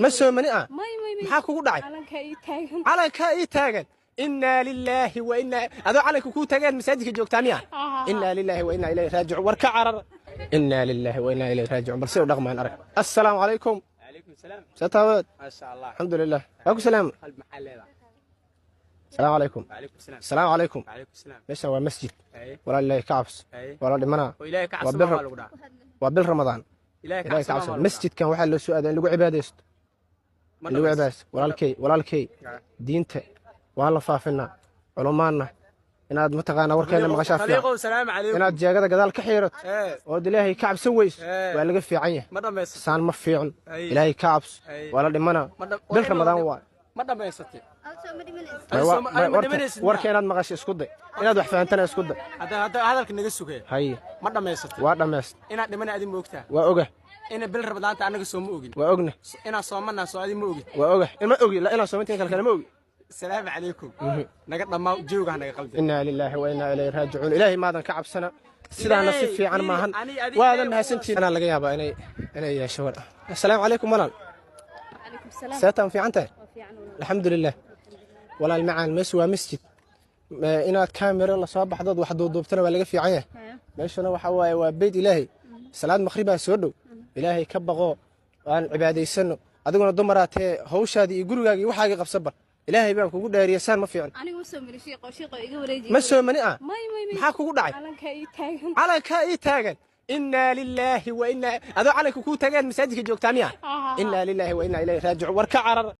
ما سومني maxaa kugu dhacay calanka ii taagan inna lillahi wa inna adoo calanka ku taagan masaajidka joogtaa miya inna lillahi wa inna ilayhi raaji'un war ka carar inna lillahi wa inna ilayhi raaji'un balse u dhaqmaan arag assalaamu calaykum salaam satawad ma sha Allah alxamdulillah wa salaam qalb maxalleeda السلام عليكم. وعليكم السلام. السلام عليكم. وعليكم السلام. ماشي هو مسجد. ولا الله كعبس. ولا دمنا. وإلهي كعبس ما لقدا. وبال رمضان. إلهي كعبس. مسجد كان واحد له سؤال اللي هو عبادست. اللي هو عبادست ولا الكي دينته والله فافنا علمانا inaad mataqaana warkeena maqashaa fiican salaam calaykum inaad jeegada gadaal ka xiirato oo ilaahay ka cabsaweys waa laga fiican yahay ma dhameysatay saan ma fiican ilaahay ka cabs wala dhimana bil ramadaan waa ma dhameysatay warka inaad maqasho isku day inaad wax fahantaan isku day hada hadalka naga sugay hay ma dhameysatay waa dhameysatay inaad dhimana adin moogtaa waa oga ina bil ramadaanta anaga soo ma ogin waa ogna ina soomana soo adin ma ogin waa oga ima ogi la ina soomantiin kale ma ogi السلام عليكم نقد ما جوجها نقد قلبي إنا لله وإنا إليه راجعون إلهي ماذا كعب سنة سيدا نصيب في عن ماهن وهذا النها سنتي أنا لقيها بقى أنا يا شوال السلام عليكم منال عليكم السلام ساتم في عنته الحمد لله ولا المعان مسوى مسجد إنا كاميرا الله صباح ضد واحد ضبطنا ولا لقى في عيه ماشي أنا وحوا وبيت إلهي صلاة مغربها سودو إلهي كبغو وأن عبادي السنة أدقون الضمرات هوش هذه يقولوا يجي وحاجة قبصبر إلهي بقى كوجو داري يسان ما في عن. أنا مسومني شيقة إيجا وريجي. مسومني maxaa kugu dhacay. calanka ii taagan. إنا لله وإنا هذا calanka ku taagan masaajidka joogtaa miya. إنا لله وإنا إليه raaji'un war ka carar.